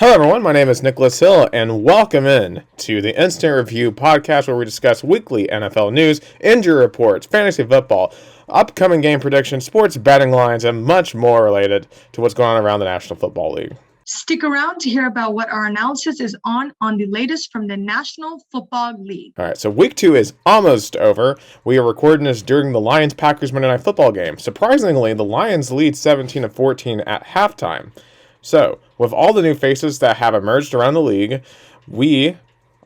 Hello, everyone. My name is Nicholas Hill, and welcome in to the Instant Review podcast, where we discuss weekly NFL news, injury reports, fantasy football, upcoming game predictions, sports betting lines, and much more related to what's going on around the National Football League. Stick around to hear about what our analysis is on the latest from the National Football League. All right, so week 2 is almost over. We are recording this during the Lions-Packers Monday Night Football game. Surprisingly, the Lions lead 17-14 at halftime. So, with all the new faces that have emerged around the league, we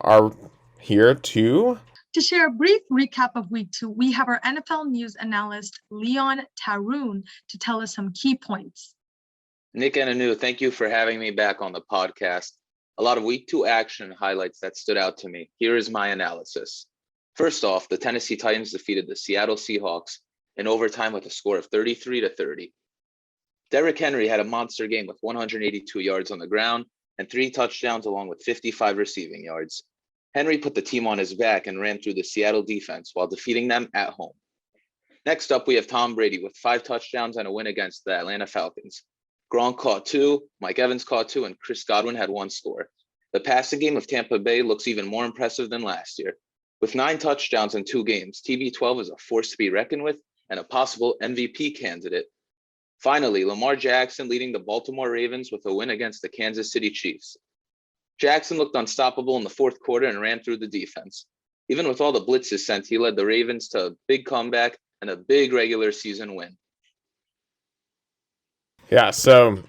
are here to share a brief recap of week 2. We have our NFL news analyst, Leon Taroun, to tell us some key points. Nick and Anu, thank you for having me back on the podcast. A lot of week 2 action highlights that stood out to me. Here is my analysis. First off, the Tennessee Titans defeated the Seattle Seahawks in overtime with a score of 33-30. Derrick Henry had a monster game with 182 yards on the ground and 3 touchdowns along with 55 receiving yards. Henry put the team on his back and ran through the Seattle defense while defeating them at home. Next up, we have Tom Brady with 5 touchdowns and a win against the Atlanta Falcons. Gronk caught 2, Mike Evans caught 2, and Chris Godwin had 1 score. The passing game of Tampa Bay looks even more impressive than last year. With 9 touchdowns in 2 games, TB12 is a force to be reckoned with and a possible MVP candidate. Finally, Lamar Jackson leading the Baltimore Ravens with a win against the Kansas City Chiefs. Jackson looked unstoppable in the fourth quarter and ran through the defense. Even with all the blitzes sent, he led the Ravens to a big comeback and a big regular season win. Yeah, so,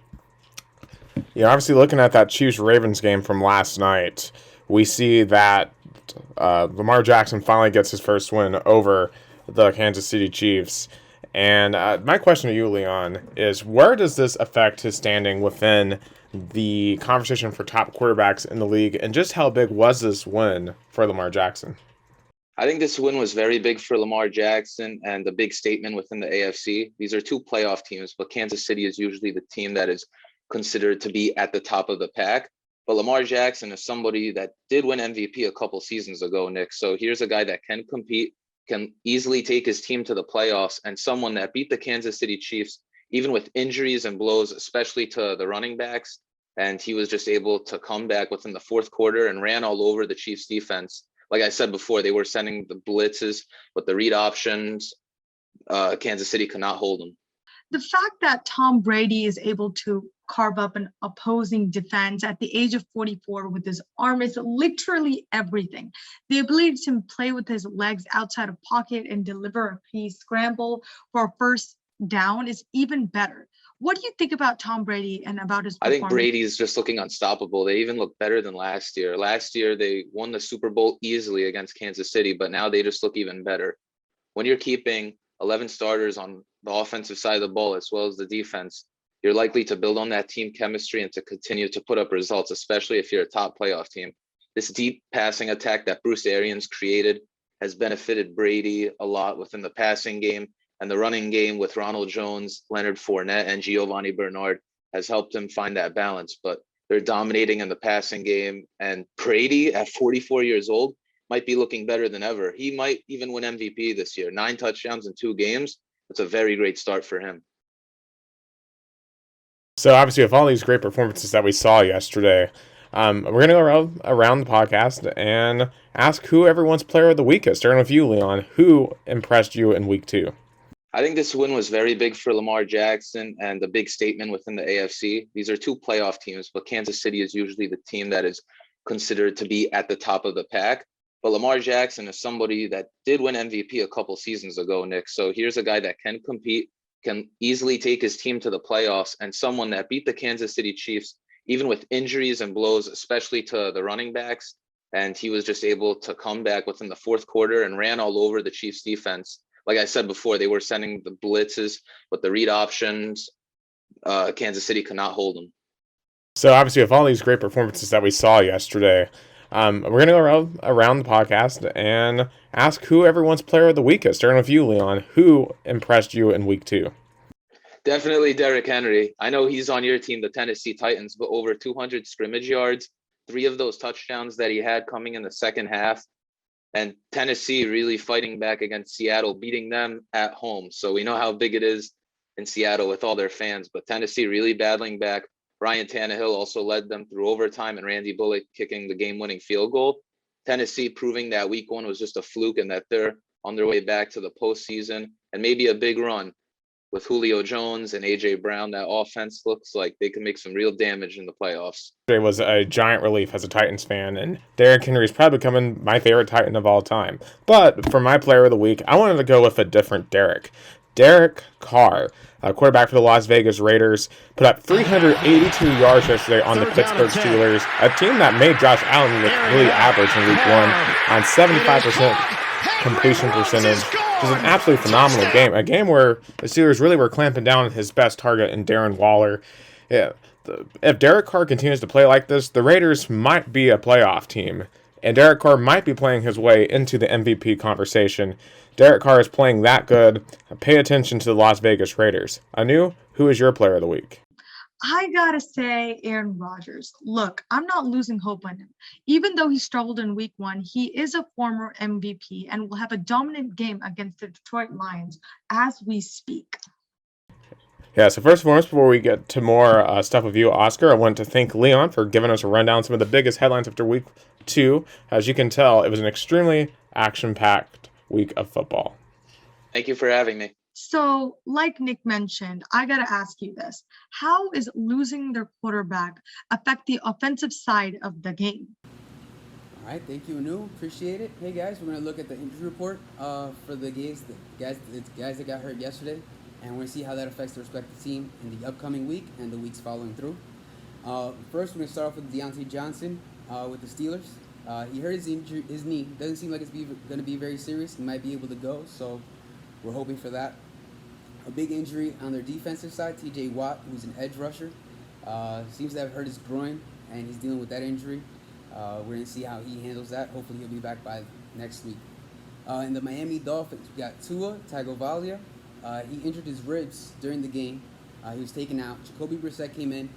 obviously looking at that Chiefs-Ravens game from last night, we see that Lamar Jackson finally gets his first win over the Kansas City Chiefs. And my question to you, Leon, is where does this affect his standing within the conversation for top quarterbacks in the league, and just how big was this win for Lamar Jackson? I think this win was very big for Lamar Jackson and a big statement within the AFC. These are 2 playoff teams, but Kansas City is usually the team that is considered to be at the top of the pack. But Lamar Jackson is somebody that did win MVP a couple seasons ago, Nick. So here's a guy that can compete, can easily take his team to the playoffs, and someone that beat the Kansas City Chiefs, even with injuries and blows, especially to the running backs. And he was just able to come back within the fourth quarter and ran all over the Chiefs defense. Like I said before, they were sending the blitzes with the read options. Kansas City could not hold them. The fact that Tom Brady is able to carve up an opposing defense at the age of 44 with his arm is literally everything. The ability to play with his legs outside of pocket and deliver a pre-scramble for a first down is even better. What do you think about Tom Brady and about his performance? I think Brady is just looking unstoppable. They even look better than last year. Last year, they won the Super Bowl easily against Kansas City, but now they just look even better. When you're keeping 11 starters on the offensive side of the ball as well as the defense, you're likely to build on that team chemistry and to continue to put up results, especially if you're a top playoff team. This deep passing attack that Bruce Arians created has benefited Brady a lot within the passing game. And the running game with Ronald Jones, Leonard Fournette, and Giovanni Bernard has helped him find that balance. But they're dominating in the passing game. And Brady, at 44 years old, might be looking better than ever. He might even win MVP this year. 9 touchdowns in 2 games. That's a very great start for him. So obviously, with all these great performances that we saw yesterday, we're going to go around the podcast and ask who everyone's player of the week is. Starting with you, Leon. Who impressed you in week 2? I think this win was very big for Lamar Jackson and a big statement within the AFC. These are 2 playoff teams, but Kansas City is usually the team that is considered to be at the top of the pack. But Lamar Jackson is somebody that did win MVP a couple seasons ago, Nick. So here's a guy that can compete, can easily take his team to the playoffs, and someone that beat the Kansas City Chiefs, even with injuries and blows, especially to the running backs. And he was just able to come back within the fourth quarter and ran all over the Chiefs defense. Like I said before, they were sending the blitzes with the read options. Kansas City could not hold them. So obviously, with all these great performances that we saw yesterday, we're going to go around the podcast and ask who everyone's player of the week is. Starting with you, Leon. Who impressed you in week 2? Definitely Derrick Henry. I know he's on your team, the Tennessee Titans, but over 200 scrimmage yards, 3 of those touchdowns that he had coming in the second half. And Tennessee really fighting back against Seattle, beating them at home. So we know how big it is in Seattle with all their fans, but Tennessee really battling back, Ryan Tannehill also led them through overtime, and Randy Bullock kicking the game-winning field goal. Tennessee proving that week 1 was just a fluke and that they're on their way back to the postseason and maybe a big run with Julio Jones and A.J. Brown. That offense looks like they can make some real damage in the playoffs. It was a giant relief as a Titans fan, and Derrick Henry is probably becoming my favorite Titan of all time. But for my player of the week, I wanted to go with a different Derek. Derek Carr, a quarterback for the Las Vegas Raiders, put up 382 yards yesterday on the Pittsburgh Steelers, a team that made Josh Allen look really average in week 1 on 75% completion percentage. It was an absolutely phenomenal game, a game where the Steelers really were clamping down on his best target in Darren Waller. Yeah, if Derek Carr continues to play like this, the Raiders might be a playoff team, and Derek Carr might be playing his way into the MVP conversation. Derek Carr is playing that good. Pay attention to the Las Vegas Raiders. Anu, who is your player of the week? I gotta say Aaron Rodgers. Look, I'm not losing hope on him. Even though he struggled in week 1, he is a former MVP and will have a dominant game against the Detroit Lions as we speak. Yeah, so first and foremost, before we get to more stuff with you, Oscar, I want to thank Leon for giving us a rundown of some of the biggest headlines after week 2. As you can tell, it was an extremely action-packed week of football. Thank you for having me. So, like Nick mentioned, I got to ask you this. How is losing their quarterback affect the offensive side of the game? All right, thank you, Anu. Appreciate it. Hey, guys, we're going to look at the injury report for the guys that got hurt yesterday, and we're going to see how that affects the respective team in the upcoming week and the weeks following through. First, we're going to start off with Deontay Johnson with the Steelers. He hurt his knee. Doesn't seem like it's going to be very serious. He might be able to go, so we're hoping for that. A big injury on their defensive side, T.J. Watt, who's an edge rusher, seems to have hurt his groin, and he's dealing with that injury. We're going to see how he handles that. Hopefully he'll be back by next week. In the Miami Dolphins, we got Tua Tagovailoa. He injured his ribs during the game. He was taken out. Jacoby Brissett came in.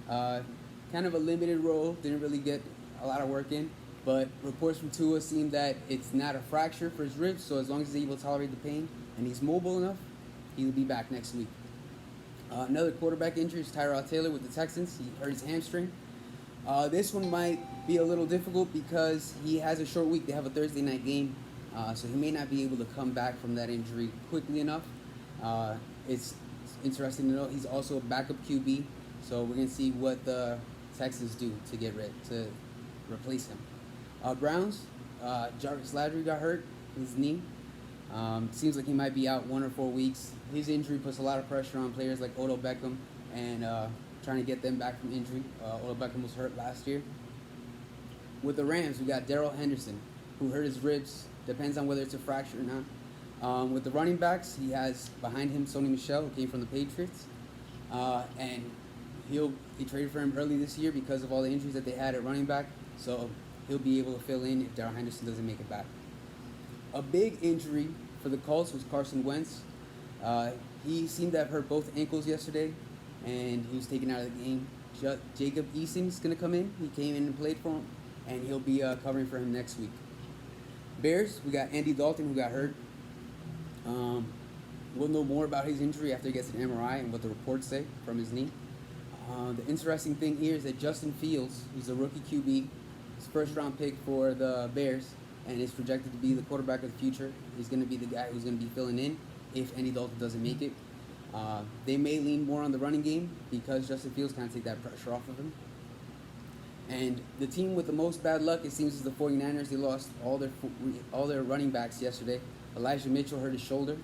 Kind of a limited role, didn't really get a lot of work in. But reports from Tua seem that it's not a fracture for his ribs, so as long as he's able to tolerate the pain and he's mobile enough, he'll be back next week. Another quarterback injury is Tyrod Taylor with the Texans. He hurt his hamstring. This one might be a little difficult because he has a short week. They have a Thursday night game, so he may not be able to come back from that injury quickly enough. It's interesting to know he's also a backup QB, so we're going to see what the Texans do to replace him. Browns, Jarvis Landry got hurt in his knee. Seems like he might be out 1 or 4 weeks. His injury puts a lot of pressure on players like Odell Beckham and trying to get them back from injury. Odell Beckham was hurt last year. With the Rams, we got Darrell Henderson, who hurt his ribs. Depends on whether it's a fracture or not. With the running backs, he has behind him Sony Michel, who came from the Patriots. And he traded for him early this year because of all the injuries that they had at running back. So he'll be able to fill in if Darrell Henderson doesn't make it back. A big injury for the Colts was Carson Wentz. He seemed to have hurt both ankles yesterday, and he was taken out of the game. Jacob Eason's going to come in. He came in and played for him, and he'll be covering for him next week. Bears, we got Andy Dalton, who got hurt. We'll know more about his injury after he gets an MRI and what the reports say from his knee. The interesting thing here is that Justin Fields, who's a rookie QB, his first-round pick for the Bears, and is projected to be the quarterback of the future. He's going to be the guy who's going to be filling in if Andy Dalton doesn't make it. They may lean more on the running game because Justin Fields can't take that pressure off of him. And the team with the most bad luck, it seems, is the 49ers. They lost all their running backs yesterday. Elijah Mitchell hurt his shoulder.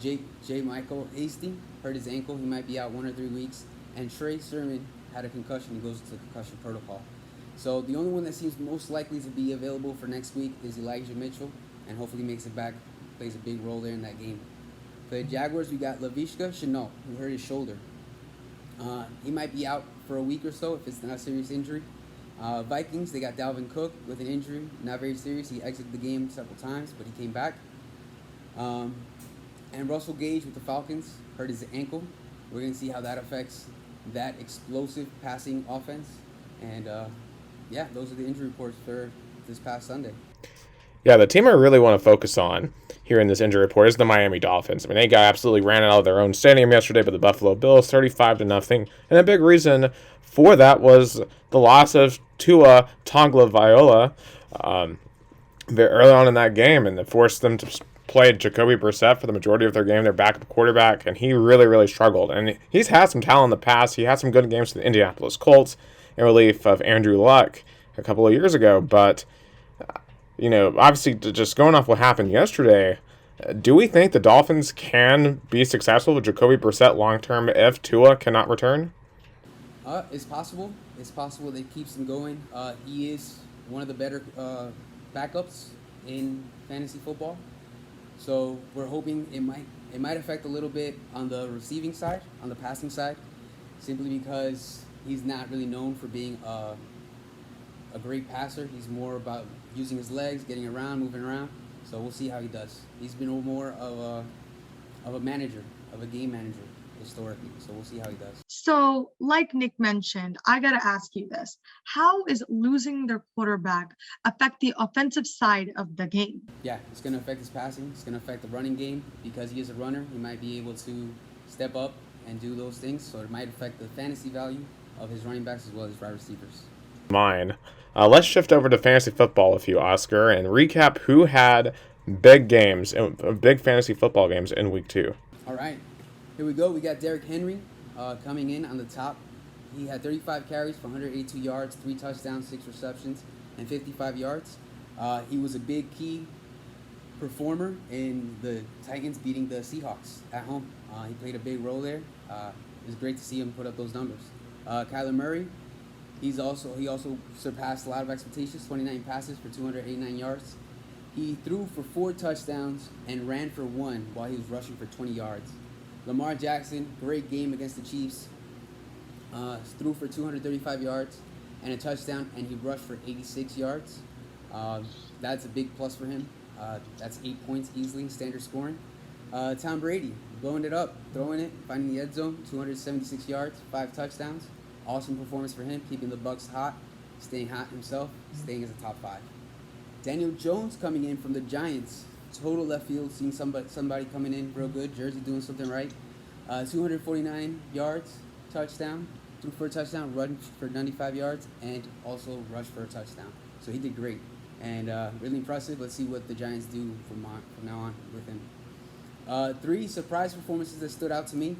J. Michael Hasty hurt his ankle. He might be out 1 or 3 weeks. And Trey Sermon had a concussion. He goes into concussion protocol. So the only one that seems most likely to be available for next week is Elijah Mitchell, and hopefully makes it back, plays a big role there in that game. For the Jaguars, we got Laviska Shenault, who hurt his shoulder. He might be out for a week or so if it's not a serious injury. Vikings, they got Dalvin Cook with an injury, not very serious. He exited the game several times, but he came back. And Russell Gage with the Falcons hurt his ankle. We're going to see how that affects that explosive passing offense. And yeah, those are the injury reports for this past Sunday. Yeah, the team I really want to focus on here in this injury report is the Miami Dolphins. I mean, they got absolutely ran out of their own stadium yesterday by the Buffalo Bills, 35-0, and a big reason for that was the loss of Tua Tagovailoa very early on in that game, and it forced them to play Jacoby Brissett for the majority of their game, their backup quarterback, and he really, really struggled. And he's had some talent in the past. He had some good games for the Indianapolis Colts in relief of Andrew Luck a couple of years ago, but obviously, just going off what happened yesterday, do we think the Dolphins can be successful with Jacoby Brissett long-term if Tua cannot return? It's possible. It's possible that it keeps him going. He is one of the better backups in fantasy football. So we're hoping it might affect a little bit on the receiving side, on the passing side, simply because he's not really known for being a great passer. He's more about using his legs, getting around, moving around. So we'll see how he does. He's been more of a manager, of a game manager historically. So we'll see how he does. So, like Nick mentioned, I got to ask you this. How is losing their quarterback affect the offensive side of the game? Yeah, it's going to affect his passing. It's going to affect the running game. Because he is a runner, he might be able to step up and do those things. So it might affect the fantasy value of his running backs as well as his wide receivers. Mine. Let's shift over to fantasy football with you, Oscar, and recap who had big fantasy football games in week 2. All right. Here we go. We got Derrick Henry coming in on the top. He had 35 carries for 182 yards, 3 touchdowns, 6 receptions, and 55 yards. He was a big key performer in the Titans beating the Seahawks at home. He played a big role there. It was great to see him put up those numbers. Kyler Murray, he also surpassed a lot of expectations, 29 passes for 289 yards. He threw for 4 touchdowns and ran for 1 while he was rushing for 20 yards. Lamar Jackson, great game against the Chiefs. Threw for 235 yards and a touchdown, and he rushed for 86 yards. That's a big plus for him. That's 8 points easily, standard scoring. Tom Brady, blowing it up, throwing it, finding the end zone, 276 yards, 5 touchdowns. Awesome performance for him, keeping the Bucs hot, staying hot himself, staying as a top 5. Daniel Jones coming in from the Giants. Total left field, seeing somebody coming in real good. Jersey doing something right. 249 yards, touchdown. Threw for a touchdown, run for 95 yards, and also rushed for a touchdown. So he did great. And really impressive. Let's see what the Giants do from now on with him. 3 surprise performances that stood out to me.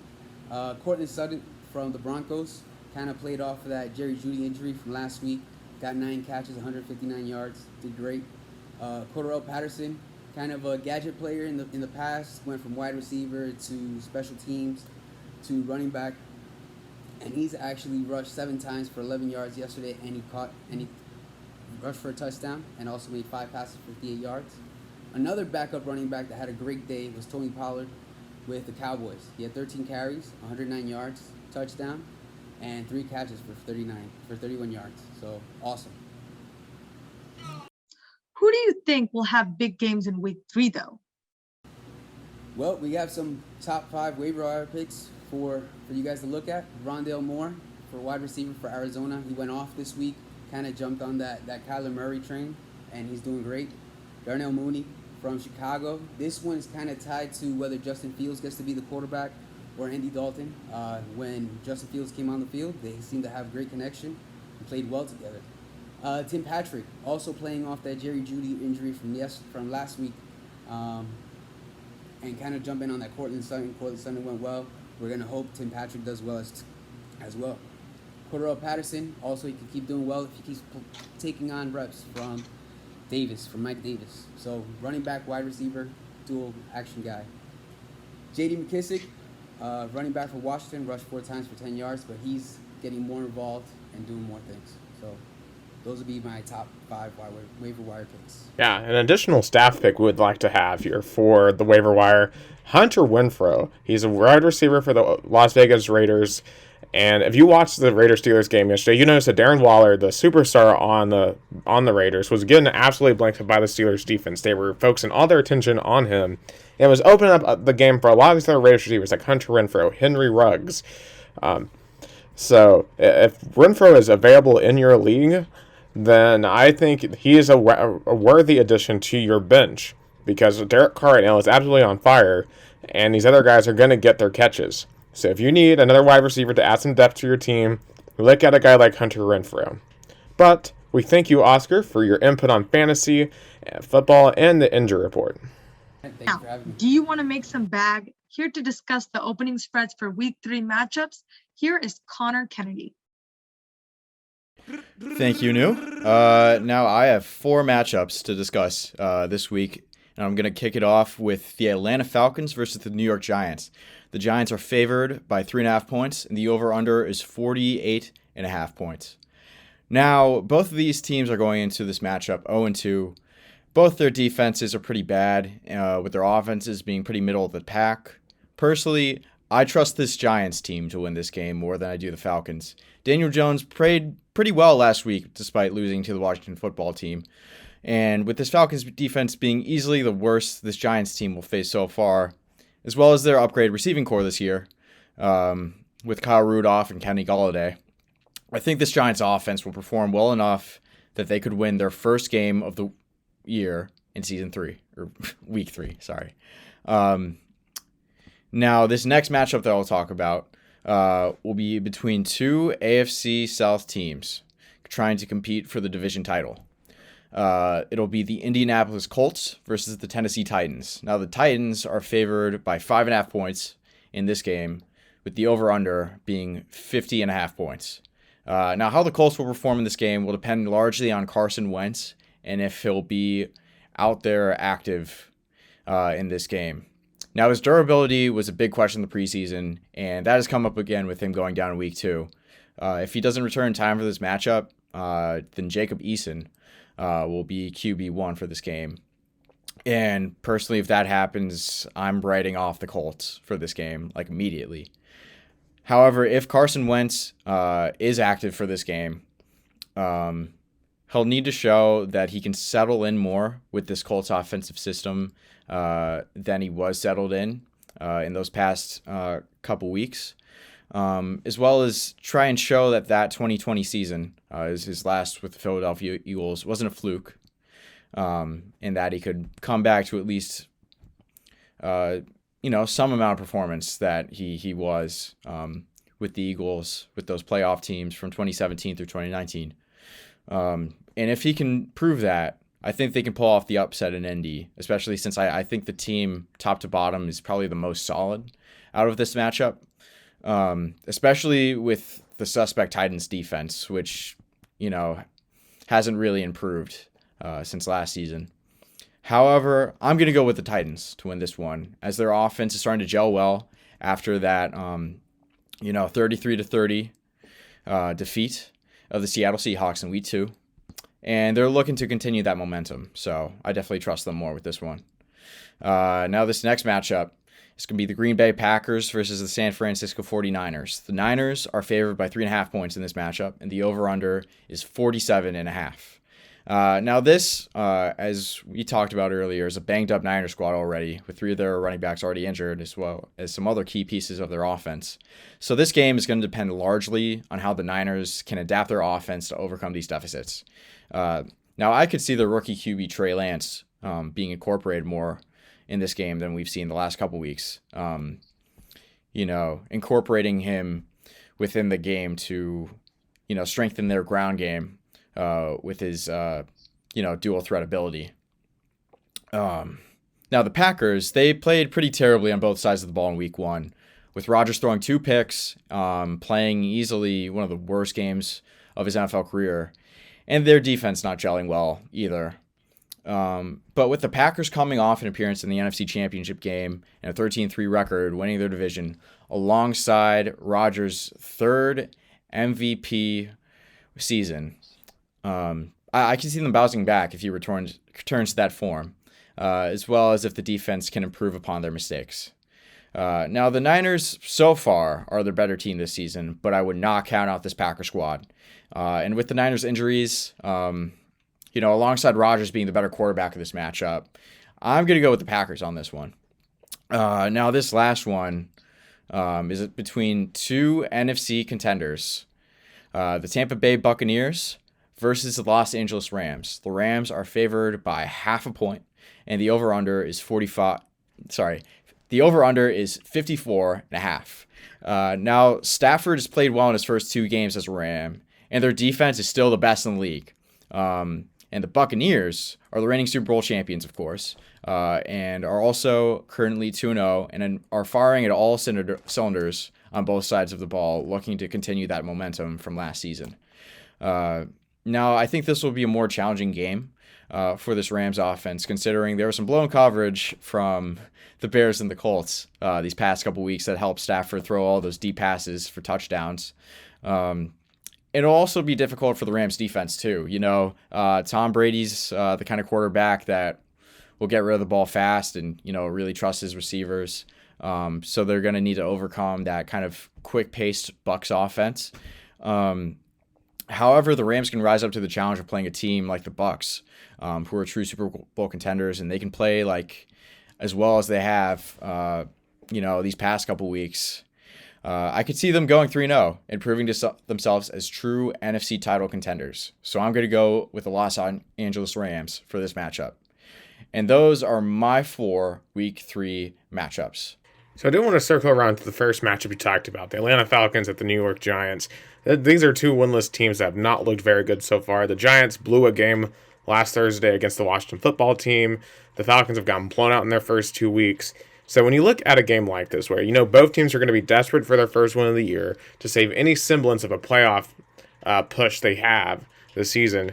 Courtland Sutton from the Broncos kind of played off of that Jerry Jeudy injury from last week. Got 9 catches, 159 yards. Did great. Cordarrelle Patterson, kind of a gadget player in the past, went from wide receiver to special teams to running back, and he's actually rushed 7 times for 11 yards yesterday, and he rushed for a touchdown and also made 5 passes for 58 yards. Another backup running back that had a great day was Tony Pollard with the Cowboys. He had 13 carries, 109 yards, touchdown, and 3 catches for 31 yards. So awesome. Who do you think will have big games in week 3, though? Well, we have some top 5 waiver wire picks for you guys to look at. Rondale Moore for wide receiver for Arizona. He went off this week, kind of jumped on that Kyler Murray train, and he's doing great. Darnell Mooney from Chicago. This one is kind of tied to whether Justin Fields gets to be the quarterback or Andy Dalton. When Justin Fields came on the field, they seemed to have great connection and played well together. Tim Patrick, also playing off that Jerry Jeudy injury from last week, and kind of jumping on that Courtland Sutton. Courtland Sutton went well. We're going to hope Tim Patrick does well as well. Cordarrelle Patterson, also he can keep doing well if he keeps taking on reps from Mike Davis. So running back, wide receiver, dual action guy. J.D. McKissick, running back for Washington, rushed 4 times for 10 yards, but he's getting more involved and doing more things. So those would be my top 5 waiver wire picks. Yeah, an additional staff pick we would like to have here for the waiver wire, Hunter Renfrow. He's a wide receiver for the Las Vegas Raiders. And if you watched the Raiders-Steelers game yesterday, you noticed that Darren Waller, the superstar on the Raiders, was getting absolutely blanked by the Steelers defense. They were focusing all their attention on him. And it was opening up the game for a lot of these other Raiders receivers like Hunter Renfrow, Henry Ruggs. So if Renfrow is available in your league, then I think he is a worthy addition to your bench because Derek Carr right now is absolutely on fire, and these other guys are going to get their catches. So if you need another wide receiver to add some depth to your team, look at a guy like Hunter Renfrow. But we thank you, Oscar, for your input on fantasy, football, and the injury report. Thank you Now, for having me. do you want to make some bag? Here to discuss the opening spreads for Week 3 matchups, here is Connor Kennedy. Thank you, New. Now I have 4 matchups to discuss this week, and I'm going to kick it off with the Atlanta Falcons versus the New York Giants. The Giants are favored by 3.5 points, and the over-under is 48.5 points. Now, both of these teams are going into this matchup 0-2. Both their defenses are pretty bad, with their offenses being pretty middle of the pack. Personally, I trust this Giants team to win this game more than I do the Falcons. Daniel Jones played pretty well last week despite losing to the Washington football team. And with this Falcons defense being easily the worst this Giants team will face so far, as well as their upgrade receiving core this year, with Kyle Rudolph and Kenny Golladay, I think this Giants offense will perform well enough that they could win their first game of the year in season 3, or week 3, sorry. Now, this next matchup that I'll talk about will be between 2 AFC South teams trying to compete for the division title. It'll be the Indianapolis Colts versus the Tennessee Titans. Now, the Titans are favored by 5.5 points in this game, with the over-under being 50.5 points. Now, how the Colts will perform in this game will depend largely on Carson Wentz and if he'll be out there active in this game. Now, his durability was a big question in the preseason, and that has come up again with him going down in week 2. If he doesn't return in time for this matchup, then Jacob Eason will be QB1 for this game. And personally, if that happens, I'm writing off the Colts for this game, like immediately. However, if Carson Wentz is active for this game, he'll need to show that he can settle in more with this Colts offensive system than he was settled in those past couple weeks, as well as try and show that 2020 season, his last with the Philadelphia Eagles, wasn't a fluke, and that he could come back to at least some amount of performance that he was with the Eagles, with those playoff teams from 2017 through 2019. And if he can prove that, I think they can pull off the upset in Indy, especially since I think the team top to bottom is probably the most solid out of this matchup, especially with the suspect Titans defense, which, hasn't really improved since last season. However, I'm going to go with the Titans to win this one, as their offense is starting to gel well after that, 33-30 defeat of the Seattle Seahawks in week 2. And they're looking to continue that momentum, so I definitely trust them more with this one. Now, this next matchup is going to be the Green Bay Packers versus the San Francisco 49ers. The Niners are favored by 3.5 points in this matchup, and the over-under is 47.5. Now, this, as we talked about earlier, is a banged-up Niner squad already, with 3 of their running backs already injured, as well as some other key pieces of their offense. So this game is going to depend largely on how the Niners can adapt their offense to overcome these deficits. Now, I could see the rookie QB Trey Lance being incorporated more in this game than we've seen the last couple weeks. Incorporating him within the game to, strengthen their ground game with his, dual threat ability. Now, the Packers, they played pretty terribly on both sides of the ball in week 1, with Rodgers throwing 2 picks, playing easily one of the worst games of his NFL career, and their defense not gelling well either. But with the Packers coming off an appearance in the NFC Championship game and a 13-3 record, winning their division, alongside Rodgers' 3rd MVP season, I can see them bouncing back if he returns to that form, as well as if the defense can improve upon their mistakes. Now, the Niners so far are the better team this season, but I would not count out this Packer squad. And with the Niners' injuries, alongside Rodgers being the better quarterback of this matchup, I'm going to go with the Packers on this one. Now, this last one is between 2 NFC contenders. The Tampa Bay Buccaneers versus the Los Angeles Rams. The Rams are favored by 0.5 point, and the over-under is 54.5. Now, Stafford has played well in his first 2 games as a Ram, and their defense is still the best in the league. And the Buccaneers are the reigning Super Bowl champions, of course, and are also currently 2-0 and are firing at all cylinders on both sides of the ball, looking to continue that momentum from last season. Now, I think this will be a more challenging game for this Rams offense, considering there was some blown coverage from the Bears and the Colts these past couple weeks that helped Stafford throw all those deep passes for touchdowns. It'll also be difficult for the Rams defense too. Tom Brady's the kind of quarterback that will get rid of the ball fast and, really trust his receivers. So they're going to need to overcome that kind of quick-paced Bucs offense. However, the Rams can rise up to the challenge of playing a team like the Bucs, who are true Super Bowl contenders, and they can play as well as they have, these past couple weeks. I could see them going 3-0 and proving to themselves as true NFC title contenders. So I'm going to go with the Los Angeles Rams for this matchup. And those are my 4 Week 3 matchups. So I do want to circle around to the first matchup you talked about, the Atlanta Falcons at the New York Giants. These are 2 winless teams that have not looked very good so far. The Giants blew a game last Thursday against the Washington football team. The Falcons have gotten blown out in their first 2 weeks. So when you look at a game like this, where both teams are going to be desperate for their first win of the year to save any semblance of a playoff push they have this season,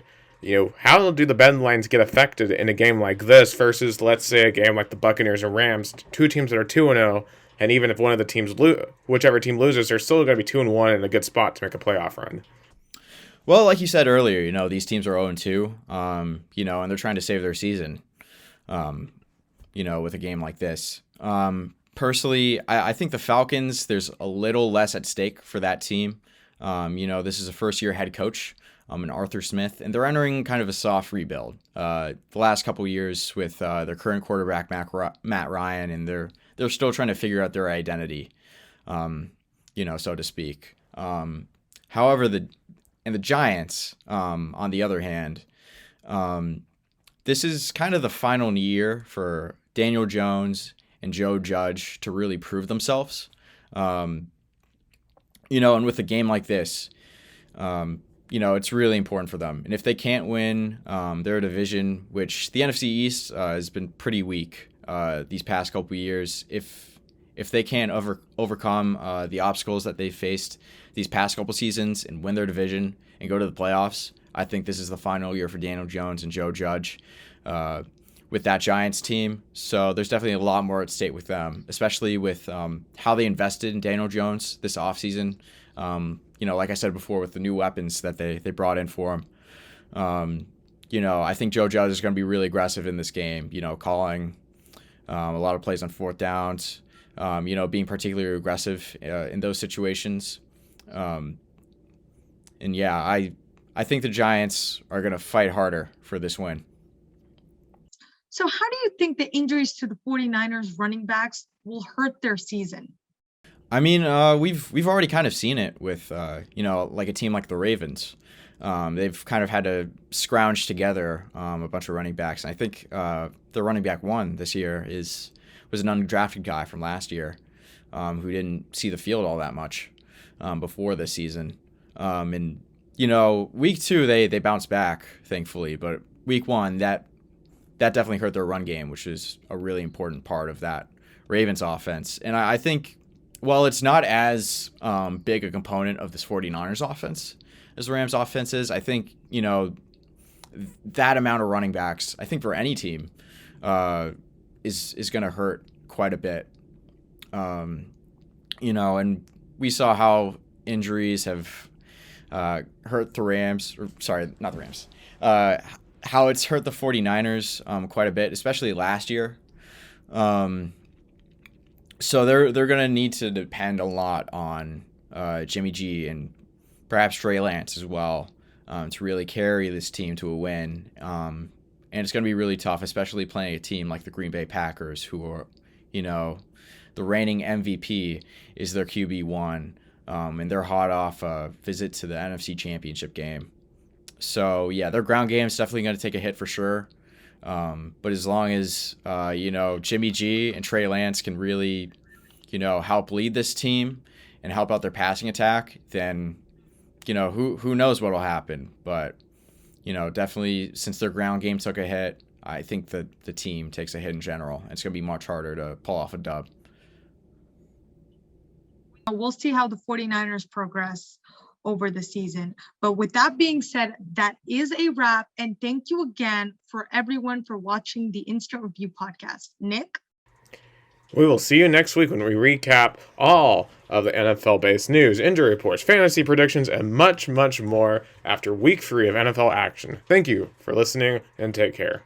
how do the betting lines get affected in a game like this versus, let's say, a game like the Buccaneers and Rams, 2 teams that are 2-0, and even if one of the teams whichever team loses, they're still going to be 2-1 in a good spot to make a playoff run. Well, like you said earlier, these teams are 0-2, and they're trying to save their season, with a game like this. Personally, I think the Falcons, there's a little less at stake for that team. This is a first-year head coach, and Arthur Smith, and they're entering kind of a soft rebuild. The last couple years with their current quarterback, Matt Ryan, and they're still trying to figure out their identity, so to speak. However, the Giants, on the other hand, this is kind of the final year for Daniel Jones and Joe Judge to really prove themselves. And with a game like this, it's really important for them. And if they can't win their division, which the NFC East has been pretty weak these past couple of years, if they can't overcome the obstacles that they faced these past couple seasons and win their division and go to the playoffs, I think this is the final year for Daniel Jones and Joe Judge with that Giants team. So there's definitely a lot more at stake with them, especially with how they invested in Daniel Jones this offseason. Like I said before, with the new weapons that they brought in for him. I think Joe Judge is going to be really aggressive in this game, calling a lot of plays on 4th downs, being particularly aggressive in those situations. I think the Giants are going to fight harder for this win. So how do you think the injuries to the 49ers running backs will hurt their season? I mean, we've already kind of seen it with, like a team like the Ravens. They've kind of had to scrounge together a bunch of running backs. And I think the running back one this year was an undrafted guy from last year who didn't see the field all that much before this season. Week 2, they bounced back, thankfully. But week 1, that definitely hurt their run game, which is a really important part of that Ravens offense. And I think, while it's not as big a component of this 49ers offense as the Rams offense is, I think, that amount of running backs, I think for any team, is going to hurt quite a bit. And we saw how injuries have hurt the Rams, or sorry, not the Rams, how it's hurt the 49ers quite a bit, especially last year. So they're going to need to depend a lot on Jimmy G and perhaps Trey Lance as well to really carry this team to a win. And it's going to be really tough, especially playing a team like the Green Bay Packers, who are, the reigning MVP is their QB1, and they're hot off a visit to the NFC Championship game. So yeah, their ground game is definitely going to take a hit for sure. But as long as Jimmy G and Trey Lance can really help lead this team and help out their passing attack, then who knows what will happen. But definitely since their ground game took a hit, I think that the team takes a hit in general. It's going to be much harder to pull off a dub. We'll see how the 49ers progress over the season. But with that being said, that is a wrap. And thank you again for everyone for watching the Instant Review podcast. Nick? We will see you next week when we recap all of the NFL-based news, injury reports, fantasy predictions, and much, much more after week 3 of NFL action. Thank you for listening, and take care.